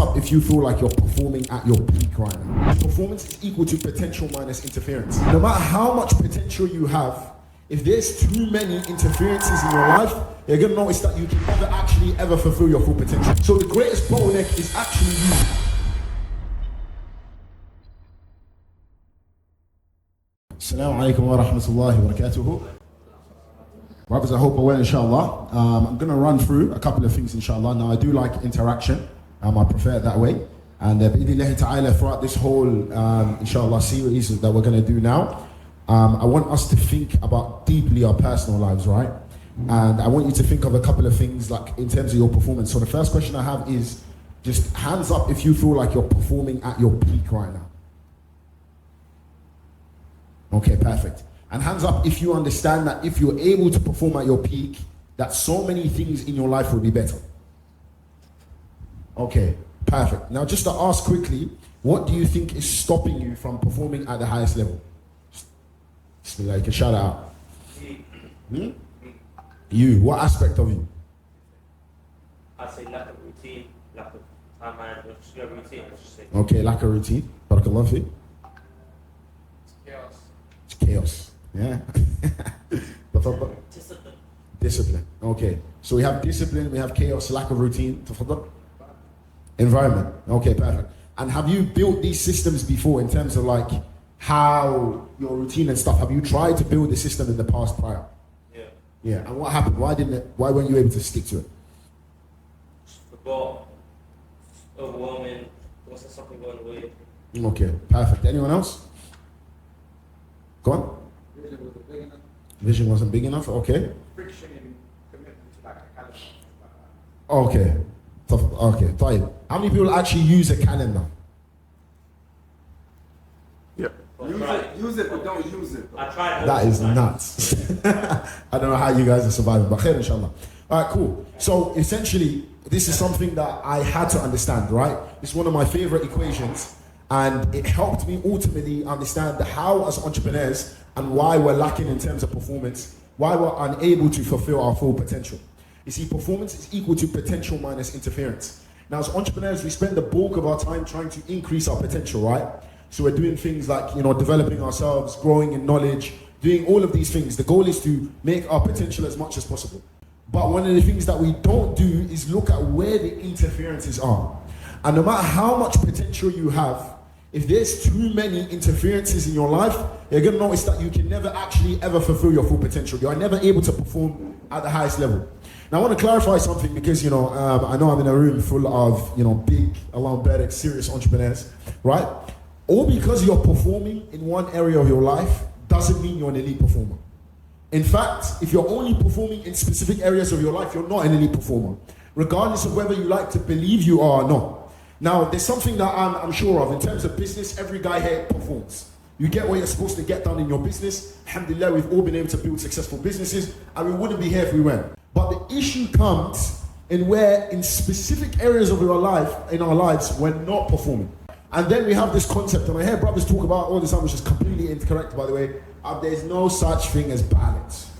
up if you feel like you're performing at your peak right now. Performance is equal to potential minus interference. No matter how much potential you have, if there's too many interferences in your life, you're going to notice that you can never actually ever fulfill your full potential. So the greatest bottleneck is actually you. Assalamu alaikum wa rahmatullahi wa barakatuhu. Brothers, I hope we're well, inshallah. I'm going to run through a couple of things, inshallah. Now, I do like interaction. I prefer it that way. And bi'idhnillahi ta'ala, throughout this whole, inshallah, series that we're going to do now, I want us to think about deeply our personal lives, right? And I want you to think of a couple of things, like in terms of your performance. So the first question I have is, just hands up if you feel like you're performing at your peak right now. Okay, perfect. And hands up if you understand that if you're able to perform at your peak, that so many things in your life will be better. Okay, perfect. Now just to ask quickly, what do you think is stopping you from performing at the highest level? Bismillah, you can shout it out. You, what aspect of you? I'd say lack of routine, lack of time management, just your routine, let's just say. Okay, lack of routine. Barakallah fi. It's chaos. Yeah. Discipline. Discipline. Okay. So we have discipline, we have chaos, lack of routine. Environment. Okay, perfect. And have you built these systems before in terms of like how your routine and stuff? Have you tried to build the system in the past prior? Yeah. Yeah. And what happened? Why weren't you able to stick to it? Forgot. Overwhelming. Was something going away? Okay, perfect. Anyone else? Go on. Vision wasn't big enough. Okay. Friction in commitment to like a calendar. Okay. Okay. Fine. How many people actually use a calendar? Yeah. Use it, but don't use it. I tried. That is nuts. I don't know how you guys are surviving, but khair inshallah. All right, cool. So essentially, this is something that I had to understand, right? It's one of my favorite equations, and it helped me ultimately understand how, as entrepreneurs, and why we're lacking in terms of performance, why we're unable to fulfill our full potential. You see, performance is equal to potential minus interference. Now, as entrepreneurs, we spend the bulk of our time trying to increase our potential, right? So we're doing things like, developing ourselves, growing in knowledge, doing all of these things. The goal is to make our potential as much as possible. But one of the things that we don't do is look at where the interferences are. And no matter how much potential you have, if there's too many interferences in your life, you're going to notice that you can never actually ever fulfill your full potential. You are never able to perform at the highest level. Now I want to clarify something because, I know I'm in a room full of, big, alarm serious entrepreneurs, right? All because you're performing in one area of your life doesn't mean you're an elite performer. In fact, if you're only performing in specific areas of your life, you're not an elite performer, regardless of whether you like to believe you are or not. Now, there's something that I'm sure of. In terms of business, every guy here performs. You get what you're supposed to get done in your business. Alhamdulillah, we've all been able to build successful businesses, and we wouldn't be here if we weren't. But the issue comes in specific areas of our lives, we're not performing. And then we have this concept, and I hear brothers talk about all the time, which is completely incorrect, by the way. There's no such thing as balance.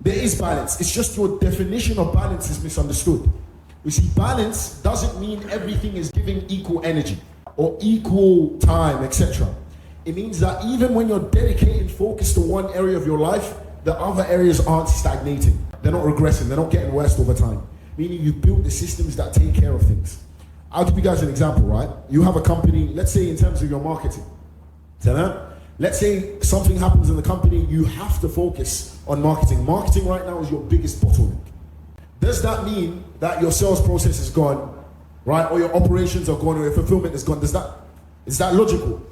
There is balance. It's just your definition of balance is misunderstood. You see, balance doesn't mean everything is giving equal energy or equal time, etc. It means that even when you're dedicated, focused to one area of your life, the other areas aren't stagnating. They're not regressing. They're not getting worse over time. Meaning you've built the systems that take care of things. I'll give you guys an example, right? You have a company, let's say in terms of your marketing. Let's say something happens in the company, you have to focus on marketing. Marketing right now is your biggest bottleneck. Does that mean that your sales process is gone, right? Or your operations are gone, or your fulfillment is gone? Is that logical?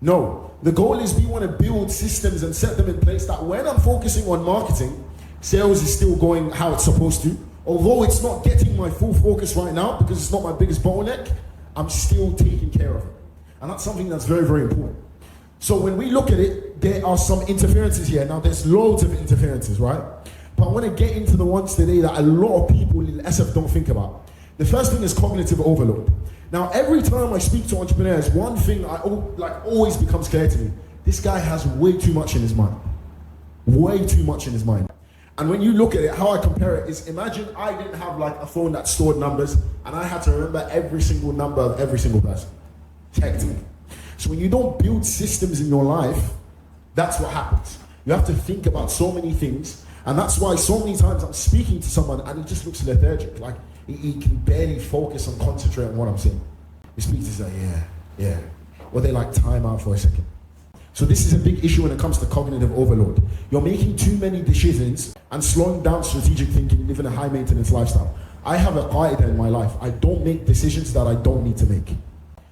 No. The goal is we want to build systems and set them in place that when I'm focusing on marketing, sales is still going how it's supposed to. Although it's not getting my full focus right now because it's not my biggest bottleneck, I'm still taking care of it. And that's something that's very, very important. So when we look at it, there are some interferences here. Now there's loads of interferences, right? But I want to get into the ones today that a lot of people in SF don't think about. The first thing is cognitive overload. Now every time I speak to entrepreneurs, one thing always becomes clear to me. This guy has way too much in his mind. Way too much in his mind. And when you look at it, how I compare it is, imagine I didn't have like a phone that stored numbers and I had to remember every single number of every single person. It's hectic. So when you don't build systems in your life, that's what happens. You have to think about so many things, and that's why so many times I'm speaking to someone and he just looks lethargic, like he can barely focus and concentrate on what I'm saying. He speaks, he's like, yeah. Or they like time out for a second. So this is a big issue when it comes to cognitive overload. You're making too many decisions and slowing down strategic thinking, living a high maintenance lifestyle. I have a qaida in my life. I don't make decisions that I don't need to make.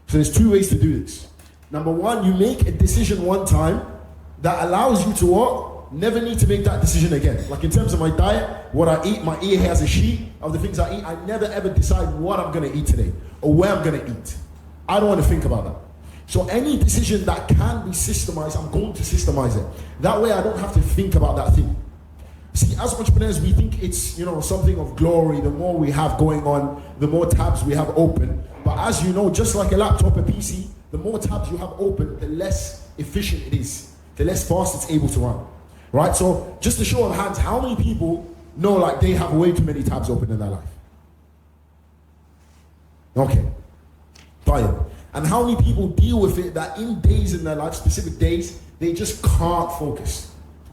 So there's two ways to do this. Number one, you make a decision one time that allows you to what? Never need to make that decision again. Like in terms of my diet, what I eat, my ear has a sheet of the things I eat. I never ever decide what I'm gonna eat today or where I'm gonna eat. I don't want to think about that. So any decision that can be systemized, I'm going to systemize it. That way I don't have to think about that thing. See, as entrepreneurs, we think it's, something of glory. The more we have going on, the more tabs we have open. But as you know, just like a laptop, a PC, the more tabs you have open, the less efficient it is, the less fast it's able to run. Right? So just a show of hands, how many people know like they have way too many tabs open in their life? Okay. Fine. And how many people deal with it that in days in their life, specific days, they just can't focus?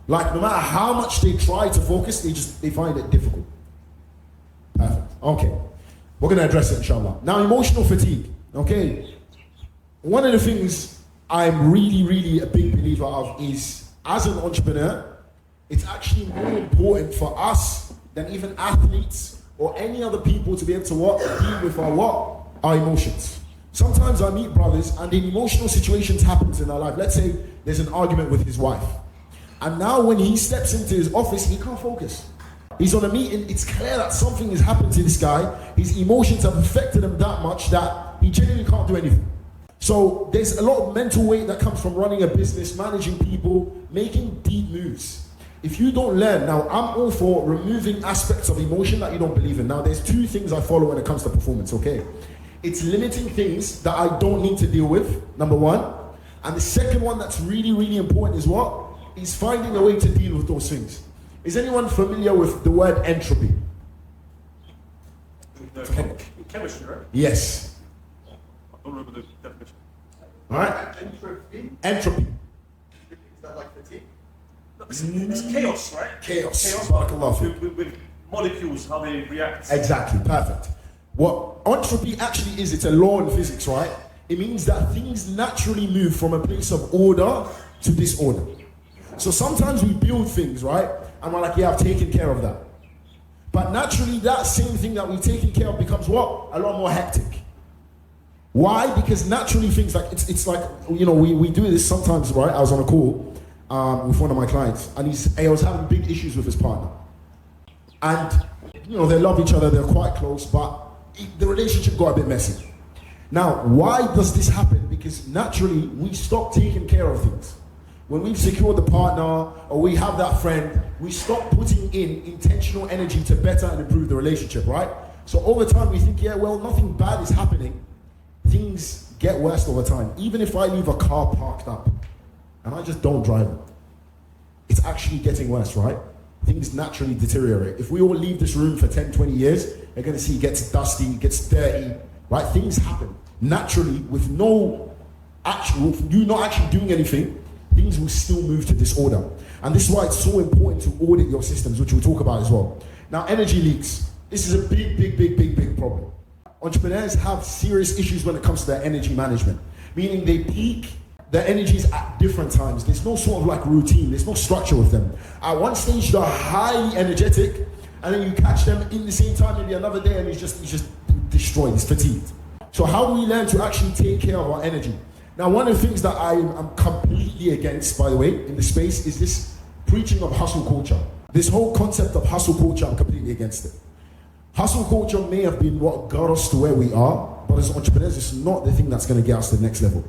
Like no matter how much they try to focus, they find it difficult. Perfect. Okay. We're going to address it, inshallah. Now, emotional fatigue. Okay. One of the things I'm really, really a big believer of is, as an entrepreneur, it's actually more important for us than even athletes or any other people to be able to deal with our emotions. Sometimes I meet brothers and in emotional situations happens in their life. Let's say there's an argument with his wife. And now when he steps into his office, he can't focus. He's on a meeting, it's clear that something has happened to this guy. His emotions have affected him that much that he genuinely can't do anything. So there's a lot of mental weight that comes from running a business, managing people, making deep moves. If you don't learn, now I'm all for removing aspects of emotion that you don't believe in. Now there's two things I follow when it comes to performance, okay? It's limiting things that I don't need to deal with, number one. And the second one that's really, really important is what? Is finding a way to deal with those things. Is anyone familiar with the word entropy? Chemistry, right? Yes. I don't remember the definition. All right? Entropy. Is that like fatigue? It's chaos, right? Chaos. With molecules, how they react. Exactly, perfect. What entropy actually is, it's a law in physics, right? It means that things naturally move from a place of order to disorder. So sometimes we build things, right? And we're like, yeah, I've taken care of that. But naturally, that same thing that we've taken care of becomes what? A lot more hectic. Why? Because naturally things like, it's like, we do this sometimes, right? I was on a call with one of my clients and he was having big issues with his partner. And, they love each other, they're quite close, but the relationship got a bit messy. Now, why does this happen? Because naturally, we stop taking care of things. When we've secured the partner or we have that friend, we stop putting in intentional energy to better and improve the relationship, right? So over time, we think, nothing bad is happening. Things get worse over time. Even if I leave a car parked up and I just don't drive it, it's actually getting worse, right? Things naturally deteriorate. If we all leave this room for 10, 20 years, you're going to see it gets dusty, it gets dirty, right? Things happen naturally with you not actually doing anything. Things will still move to disorder. And this is why it's so important to audit your systems, which we'll talk about as well. Now, energy leaks. This is a big problem. Entrepreneurs have serious issues when it comes to their energy management, meaning they peak their energies at different times. There's no sort of like routine, there's no structure with them. At one stage, they're highly energetic, and then you catch them in the same time, maybe another day, and he's just destroyed, he's fatigued. So how do we learn to actually take care of our energy? Now, one of the things that I'm completely against, by the way, in the space is this preaching of hustle culture. This whole concept of hustle culture, I'm completely against it. Hustle culture may have been what got us to where we are, but as entrepreneurs, it's not the thing that's going to get us to the next level.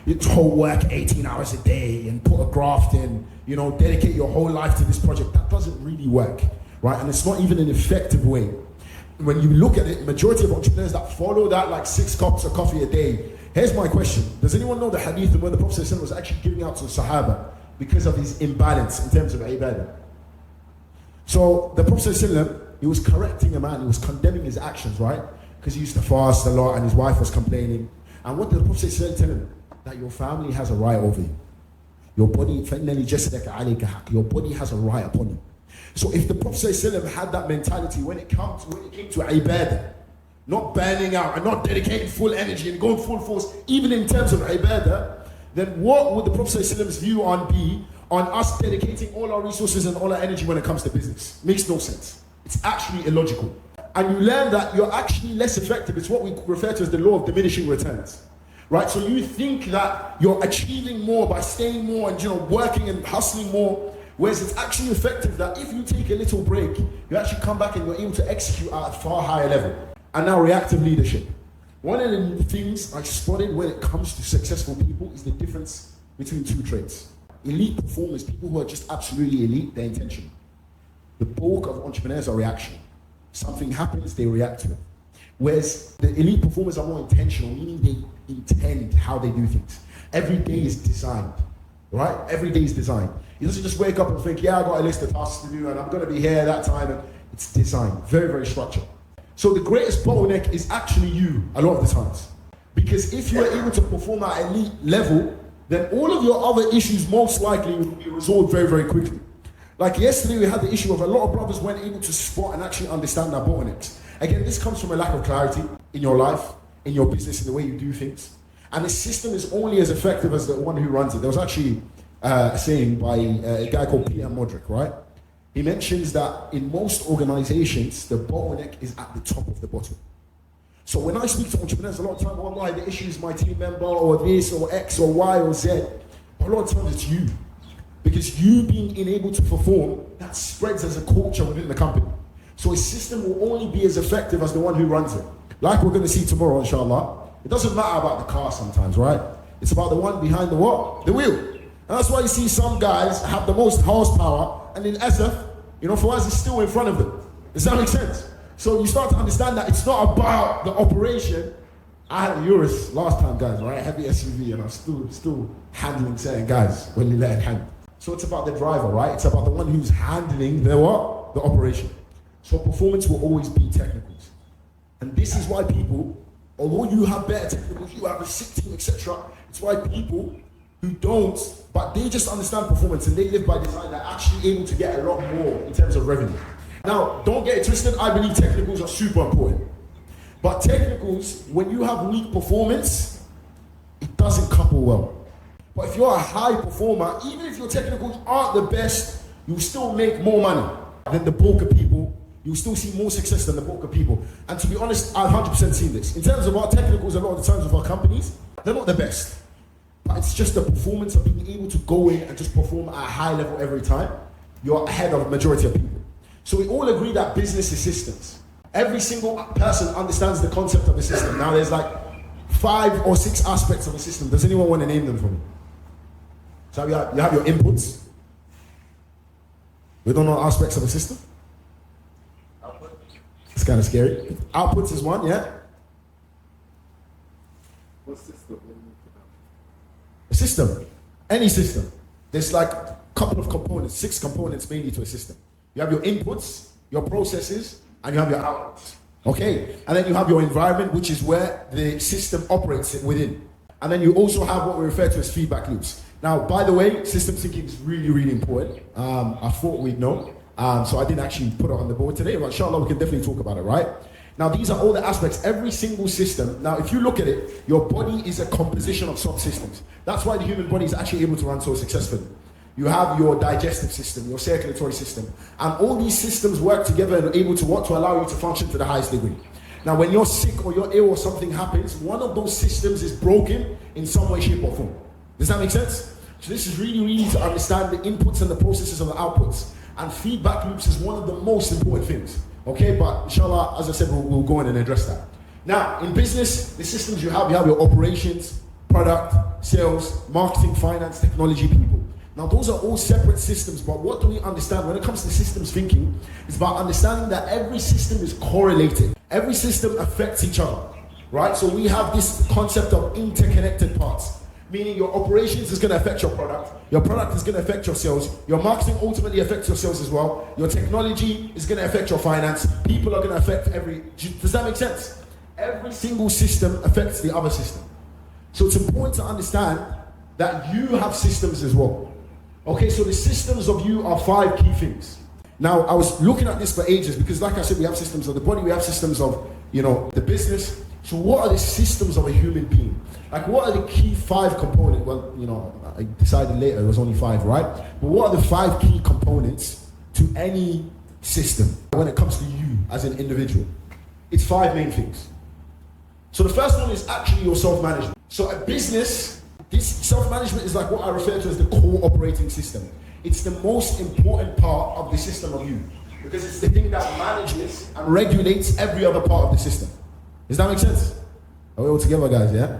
You whole work 18 hours a day and put a graft in, dedicate your whole life to this project. That doesn't really work, right? And it's not even an effective way. When you look at it, majority of entrepreneurs that follow that like 6 cups of coffee a day. Here's my question. Does anyone know the hadith of when the Prophet was actually giving out to the Sahaba because of his imbalance in terms of ibadah? So the Prophet ﷺ, he was correcting a man, he was condemning his actions, right? Because he used to fast a lot and his wife was complaining. And what did the Prophet ﷺ tell him? That your family has a right over you. Your body, your body has a right upon you. So if the Prophet ﷺ had that mentality when it came to ibadah, not burning out and not dedicating full energy and going full force, even in terms of ibadah, then what would the Prophet ﷺ's view be on us dedicating all our resources and all our energy when it comes to business? Makes no sense. It's actually illogical. And you learn that you're actually less effective. It's what we refer to as the law of diminishing returns. Right? So you think that you're achieving more by staying more and working and hustling more, whereas it's actually effective that if you take a little break, you actually come back and you're able to execute at a far higher level. And now reactive leadership. One of the things I spotted when it comes to successful people is the difference between two traits. Elite performers, people who are just absolutely elite, they're intentional. The bulk of entrepreneurs are reactional. Something happens, they react to it. Whereas the elite performers are more intentional, meaning they intend how they do things. Every day is designed, right? Every day is designed. He doesn't just wake up and think, yeah, I got a list of tasks to do and I'm going to be here that time. And it's designed, very, very structured. So the greatest bottleneck is actually you a lot of the times. Because if you are able to perform at elite level, then all of your other issues most likely will be resolved very, very quickly. Like yesterday we had the issue of a lot of brothers weren't able to spot and actually understand their bottlenecks. Again, this comes from a lack of clarity in your life, in your business, in the way you do things. And the system is only as effective as the one who runs it. There was actually a saying by a guy called Peter Modric, right? He mentions that in most organizations, the bottleneck is at the top of the bottle. So when I speak to entrepreneurs, a lot of time, oh, the issue is my team member or this or X or Y or Z. But a lot of times it's you. Because you being unable to perform, that spreads as a culture within the company. So a system will only be as effective as the one who runs it. Like we're going to see tomorrow, inshallah. It doesn't matter about the car sometimes, right? It's about the one behind the what? The wheel. And that's why you see some guys have the most horsepower, and in SF, for us, it's still in front of them. Does that make sense? So you start to understand that it's not about the operation. I had a Urus last time, guys, right? Heavy SUV, and I'm still handling certain guys when you let it hand. So it's about the driver, right? It's about the one who's handling the what? The operation. So performance will always be technicals. And this is why people, although you have better technicals, you have a sick team, etc., it's why people who don't, but they just understand performance and they live by design, are actually able to get a lot more in terms of revenue. Now, don't get it twisted, I believe technicals are super important. But technicals, when you have weak performance, it doesn't couple well. But if you're a high performer, even if your technicals aren't the best, you'll still make more money than the bulk of people. You'll still see more success than the bulk of people. And to be honest, I've 100% seen this. In terms of our technicals, a lot of the times with our companies, they're not the best. But it's just the performance of being able to go in and just perform at a high level every time. You're ahead of the majority of people. So we all agree that business is systems. Every single person understands the concept of a system. Now there's like 5 or 6 aspects of a system. Does anyone want to name them for me? So you have your inputs. We don't know aspects of a system. Output. It's kind of scary. Outputs is one, yeah? What system? A system. Any system. There's like a couple of components, 6 components mainly to a system. You have your inputs, your processes, and you have your outputs. Okay? And then you have your environment, which is where the system operates within. And then you also have what we refer to as feedback loops. Now, by the way, system thinking is really, really important. I thought we'd know. So I didn't actually put it on the board today, but inshallah, we can definitely talk about it, right? Now, these are all the aspects, every single system. Now, if you look at it, your body is a composition of subsystems. That's why the human body is actually able to run so successfully. You have your digestive system, your circulatory system, and all these systems work together and are able to what? To allow you to function to the highest degree. Now, when you're sick or you're ill or something happens, one of those systems is broken in some way, shape, or form. Does that make sense? So this is really, really to understand the inputs and the processes and the outputs. And feedback loops is one of the most important things. Okay, but inshallah, as I said, we'll go in and address that. Now, in business, the systems you have your operations, product, sales, marketing, finance, technology, people. Now, those are all separate systems, but what do we understand when it comes to systems thinking? It's about understanding that every system is correlated. Every system affects each other, right? So we have this concept of interconnected parts. Meaning your operations is going to affect your product is going to affect your sales, your marketing ultimately affects your sales as well, your technology is going to affect your finance, people are going to affect does that make sense? Every single system affects the other system. So it's important to understand that you have systems as well. Okay, so the systems of you are 5 key things. Now, I was looking at this for ages because like I said, we have systems of the body, we have systems of, the business. So what are the systems of a human being? Like what are the key 5 components? Well, I decided later it was only 5, right? But what are the 5 key components to any system when it comes to you as an individual? It's 5 main things. So the first one is actually your self-management. So a business, this self-management is like what I refer to as the core operating system. It's the most important part of the system of you because it's the thing that manages and regulates every other part of the system. Does that make sense? Are we all together, guys, yeah?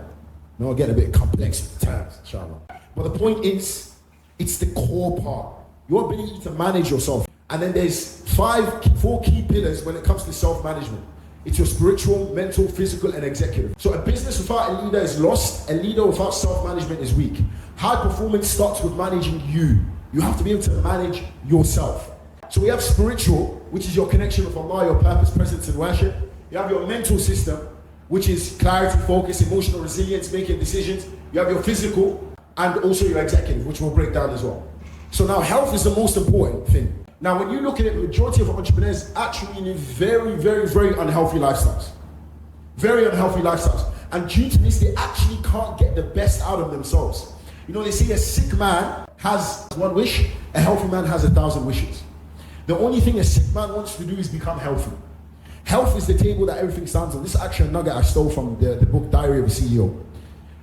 No, I'm getting a bit complex with the terms, inshallah. But the point is, it's the core part. Your ability to manage yourself. And then there's 4 key pillars when it comes to self-management. It's your spiritual, mental, physical, and executive. So a business without a leader is lost. A leader without self-management is weak. High performance starts with managing you. You have to be able to manage yourself. So we have spiritual, which is your connection with Allah, your purpose, presence, and worship. You have your mental system, which is clarity, focus, emotional resilience, making decisions. You have your physical, and also your executive, which we'll break down as well. So now health is the most important thing. Now, when you look at it, the majority of entrepreneurs actually live very, very, very unhealthy lifestyles. Very unhealthy lifestyles. And due to this, they actually can't get the best out of themselves. They say a sick man has 1 wish, a healthy man has 1,000 wishes. The only thing a sick man wants to do is become healthy. Health is the table that everything stands on. This is actually a nugget I stole from the book Diary of a CEO.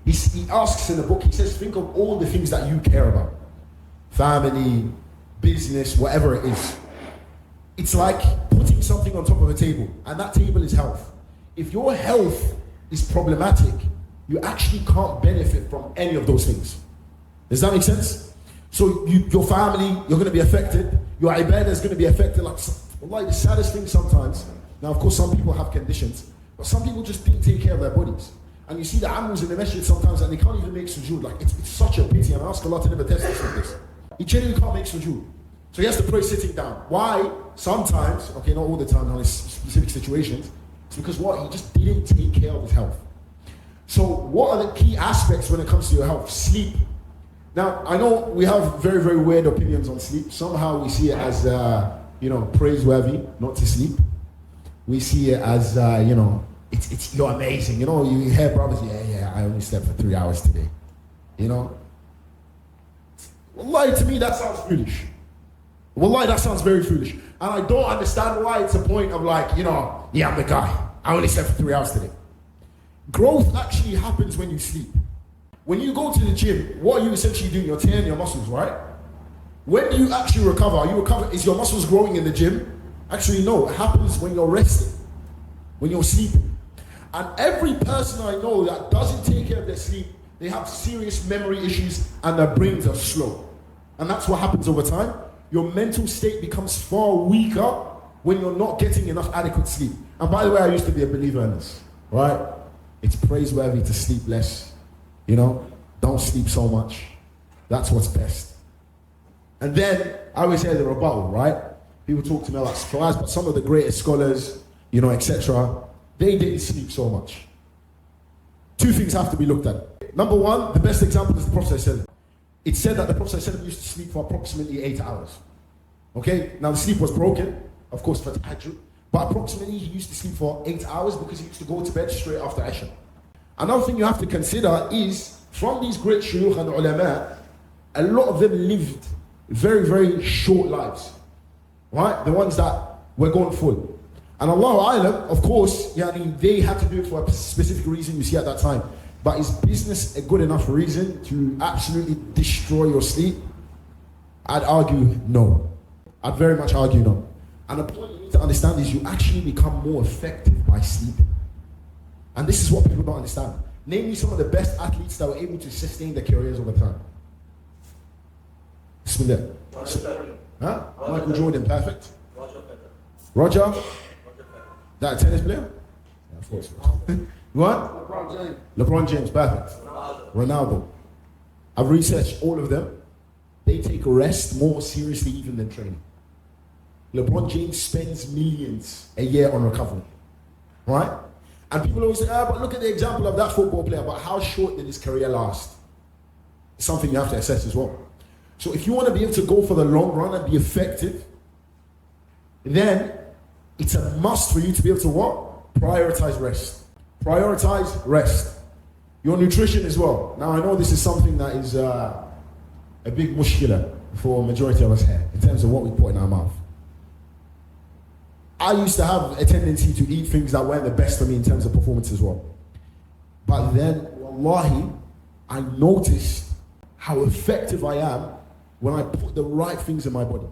He asks in the book, he says, think of all the things that you care about. Family, business, whatever it is. It's like putting something on top of a table, and that table is health. If your health is problematic, you actually can't benefit from any of those things. Does that make sense? So your family, you're going to be affected. Your ibadah is going to be affected. Like the saddest thing sometimes, now of course some people have conditions, but some people just didn't take care of their bodies. And you see the animals in the masjid sometimes and they can't even make sujood. Like it's such a pity, and I ask Allah to never test us with this. He genuinely can't make sujood. So he has to pray sitting down. Why? Sometimes, okay, not all the time, not in specific situations. It's because what? He just didn't take care of his health. So what are the key aspects when it comes to your health? Sleep. Now, I know we have very, very weird opinions on sleep. Somehow we see it as, praiseworthy not to sleep. We see it as, you're amazing. You hear brothers, I only slept for 3 hours today. Wallahi, to me, that sounds foolish. Wallahi, that sounds very foolish. And I don't understand why it's a point of I'm the guy. I only slept for 3 hours today. Growth actually happens when you sleep. When you go to the gym, what are you essentially doing? You're tearing your muscles, right? When you actually recover, is your muscles growing in the gym? Actually, no. It happens when you're resting, when you're sleeping. And every person I know that doesn't take care of their sleep, they have serious memory issues and their brains are slow. And that's what happens over time. Your mental state becomes far weaker when you're not getting enough adequate sleep. And by the way, I used to be a believer in this, right? It's praiseworthy to sleep less. Don't sleep so much. That's what's best. And then I always hear the rebuttal, right? People talk to me like scholars, but some of the greatest scholars, etc., they didn't sleep so much. 2 things have to be looked at. Number 1, the best example is the Prophet ﷺ. It said that the Prophet ﷺ used to sleep for approximately 8 hours. Okay? Now the sleep was broken, of course, for tahajjud, but approximately he used to sleep for 8 hours because he used to go to bed straight after Isha. Another thing you have to consider is, from these great shuyukh and ulama, a lot of them lived very, very short lives. Right? The ones that were going full. And Allahu A'lam, of course, they had to do it for a specific reason you see at that time. But is business a good enough reason to absolutely destroy your sleep? I'd argue no. I'd very much argue no. And the point you need to understand is you actually become more effective by sleeping. And this is what people don't understand. Name me some of the best athletes that were able to sustain their careers over time. Bismillah. Huh? Michael Jordan, perfect. Roger? That a tennis player? Yeah, of course. What? LeBron James. LeBron James, perfect. Ronaldo. I've researched all of them. They take rest more seriously even than training. LeBron James spends millions a year on recovery, right? And people always say, but look at the example of that football player, but how short did his career last? It's something you have to assess as well. So if you want to be able to go for the long run and be effective, then it's a must for you to be able to what? Prioritize rest. Prioritize rest. Your nutrition as well. Now I know this is something that is a big mushkila for a majority of us here in terms of what we put in our mouth. I used to have a tendency to eat things that weren't the best for me in terms of performance as well. But then, wallahi, I noticed how effective I am when I put the right things in my body.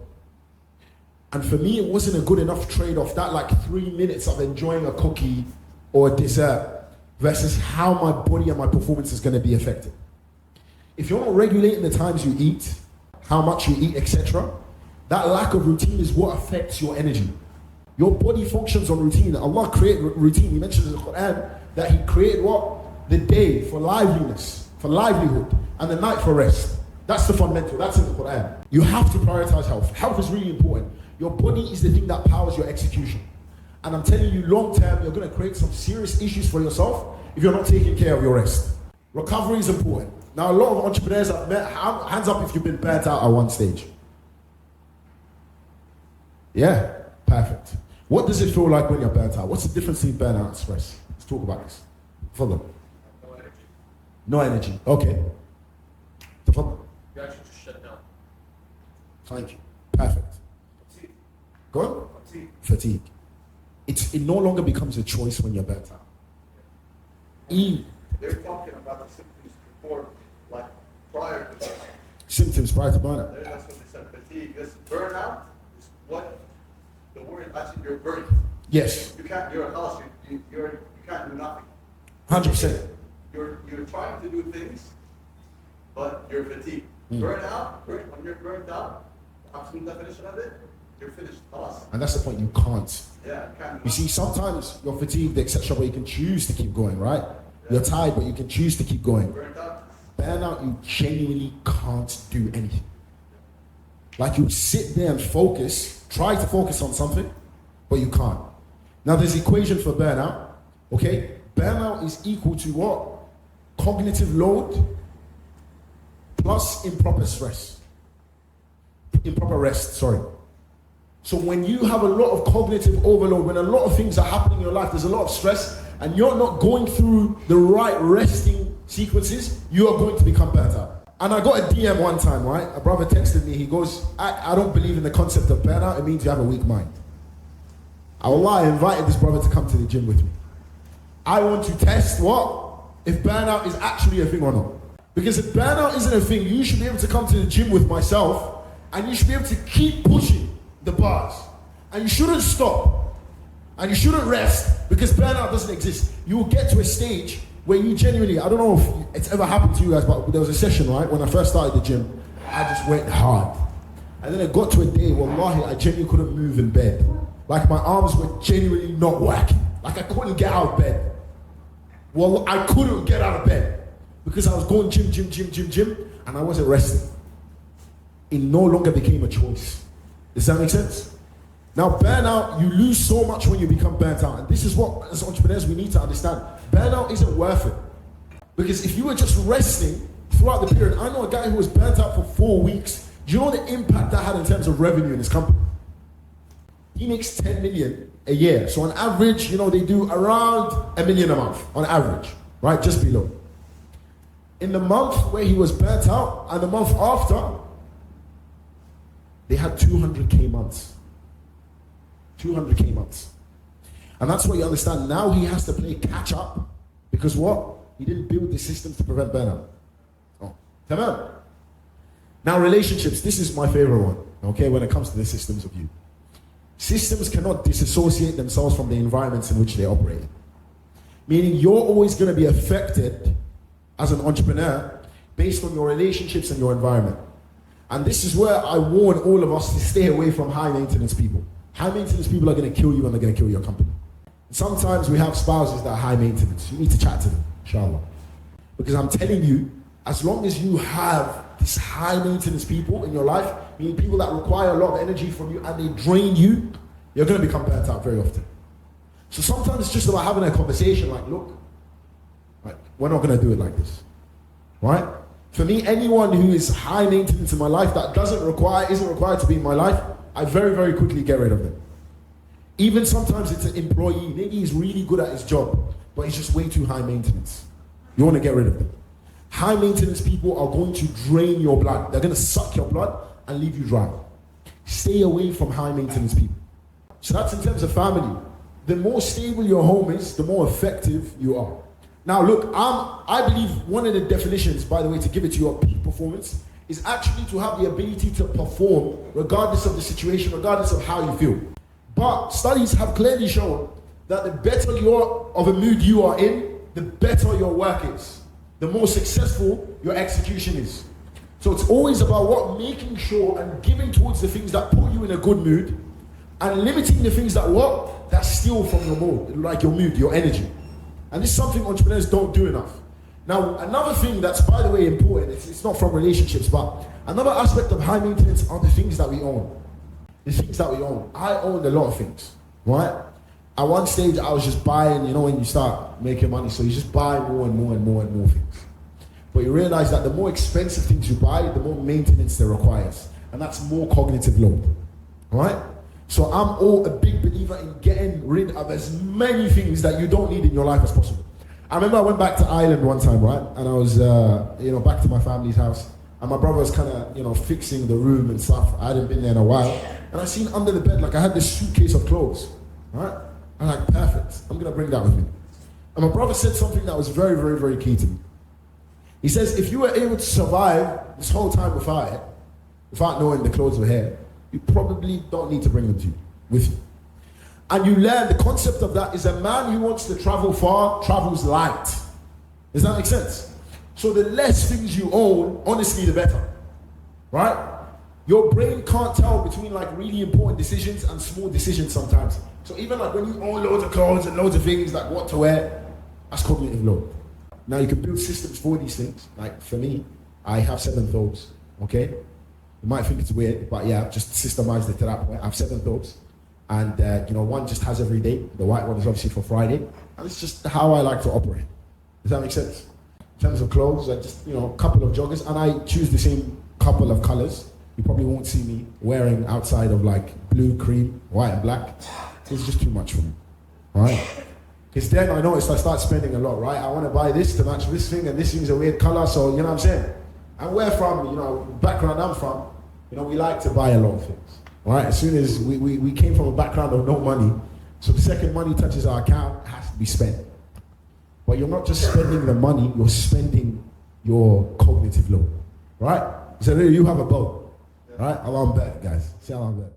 And for me, it wasn't a good enough trade-off, that like 3 minutes of enjoying a cookie or a dessert versus how my body and my performance is going to be affected. If you're not regulating the times you eat, how much you eat, etc., that lack of routine is what affects your energy. Your body functions on routine. Allah created routine. He mentions in the Quran that He created what? The day for liveliness, for livelihood, and the night for rest. That's the fundamental. That's in the Quran. You have to prioritize health. Health is really important. Your body is the thing that powers your execution. And I'm telling you, long term, you're going to create some serious issues for yourself if you're not taking care of your rest. Recovery is important. Now, a lot of entrepreneurs I've met, hands up if you've been burnt out at one stage. Yeah, perfect. What does it feel like when you're burnt out? What's the difference between burnout and stress? Let's talk about this. Follow. No energy. No energy. Okay. Follow. You actually just shut down. Thank you. Perfect. Fatigue. Go on. Fatigue. Fatigue. It no longer becomes a choice when you're burnt out. They're talking about the symptoms before, like prior to burnout. Symptoms prior to burnout. That's what they said. Fatigue. This burnout is what the word actually you're burnt. Yes. You can't. You're a house. You can't do nothing. 100%. You're trying to do things, but you're fatigued. Burnout. When you're burnt out, the absolute definition of it, you're finished. House. And that's the point. You can't. Yeah. You can't. You see, sometimes you're fatigued, etc., but you can choose to keep going, right? You're tired, but you can choose to keep going. Burnt out. Burnout, you genuinely can't do anything. Like you sit there and focus, try to focus on something, but you can't. Now there's an equation for burnout, okay? Burnout is equal to what? Cognitive load plus improper stress. Improper rest, sorry. So when you have a lot of cognitive overload, when a lot of things are happening in your life, there's a lot of stress, and you're not going through the right resting sequences, you are going to become burnt out. And I got a DM one time, right? A brother texted me, he goes, I don't believe in the concept of burnout, it means you have a weak mind. I invited this brother to come to the gym with me. I want to test what? If burnout is actually a thing or not. Because if burnout isn't a thing, you should be able to come to the gym with myself, and you should be able to keep pushing the bars. And you shouldn't stop. And you shouldn't rest, because burnout doesn't exist. You will get to a stage where you genuinely, I don't know if it's ever happened to you guys, but there was a session, right? When I first started the gym, I just went hard. And then it got to a day, wallahi, I genuinely couldn't move in bed. Like my arms were genuinely not working. Like I couldn't get out of bed. Well, I couldn't get out of bed because I was going gym, and I wasn't resting. It no longer became a choice. Does that make sense? Now, burnout, you lose so much when you become burnt out. And this is what, as entrepreneurs, we need to understand. Burnout isn't worth it. Because if you were just resting throughout the period, I know a guy who was burnt out for 4 weeks. Do you know the impact that had in terms of revenue in his company? He makes 10 million a year. So on average, they do around $1 million a month, on average, right? Just below. In the month where he was burnt out, and the month after, they had 200K months. 200K months. And that's what you understand. Now he has to play catch up, because what? He didn't build the systems to prevent burnout. Oh, tamam. Now relationships, this is my favorite one, okay, when it comes to the systems of you. Systems cannot disassociate themselves from the environments in which they operate. Meaning you're always going to be affected as an entrepreneur based on your relationships and your environment. And this is where I warn all of us to stay away from high maintenance people. High maintenance people are going to kill you, and they're going to kill your company. Sometimes we have spouses that are high maintenance. You need to chat to them, inshallah. Because I'm telling you, as long as you have these high maintenance people in your life, meaning people that require a lot of energy from you and they drain you, you're going to become burnt out very often. So sometimes it's just about having a conversation like, look, like, we're not going to do it like this, right? For me, anyone who is high maintenance in my life that isn't required to be in my life, I very, very quickly get rid of them. Even sometimes it's an employee, maybe he's really good at his job, but he's just way too high maintenance. You want to get rid of them. High maintenance people are going to drain your blood. They're going to suck your blood and leave you dry. Stay away from high maintenance people. So that's in terms of family. The more stable your home is, the more effective you are. Now look, I believe one of the definitions, by the way, to give it to your peak performance, is actually to have the ability to perform regardless of the situation, regardless of how you feel. But studies have clearly shown that the better of a mood you are in, the better your work is. The more successful your execution is. So it's always about making sure and giving towards the things that put you in a good mood and limiting the things that steal from your mood, like your mood, your energy. And this is something entrepreneurs don't do enough. Now, another thing that's, by the way, important, it's not from relationships, but another aspect of high maintenance are the things that we own. The things that we own. I owned a lot of things, right? At one stage, I was just buying, when you start making money, so you just buy more and more and more and more things. But you realize that the more expensive things you buy, the more maintenance they requires. And that's more cognitive load, right? So I'm a big believer in getting rid of as many things that you don't need in your life as possible. I remember I went back to Ireland one time, right? And I was, back to my family's house. And my brother was kind of, fixing the room and stuff. I hadn't been there in a while. And I seen under the bed, like I had this suitcase of clothes, right? I'm like, perfect. I'm going to bring that with me. And my brother said something that was very, very, very key to me. He says, if you were able to survive this whole time without knowing the clothes were here, you probably don't need to bring them with you. And you learn the concept of that is a man who wants to travel far, travels light. Does that make sense? So the less things you own, honestly, the better. Right? Your brain can't tell between like really important decisions and small decisions sometimes. So even like when you own loads of clothes and loads of things like what to wear, that's cognitive load. Now you can build systems for these things. Like for me, I have 7 thoughts, okay? You might think it's weird, but yeah, I've just systemized it to that point. I have 7 thoughts. And one just has every day. The white one is obviously for Friday. And it's just how I like to operate. Does that make sense? In terms of clothes, I just, a couple of joggers. And I choose the same couple of colors. You probably won't see me wearing outside of like blue, cream, white and black. It's just too much for me, all right? Because then I noticed I start spending a lot, right? I want to buy this to match this thing, and this thing's a weird color, so you know what I'm saying? And where from, background I'm from, we like to buy a lot of things, all right? As soon as we came from a background of no money, so the second money touches our account, it has to be spent. But you're not just spending the money, you're spending your cognitive load, right? So you have a boat, right? I'm on bet, guys. See how I'm bet.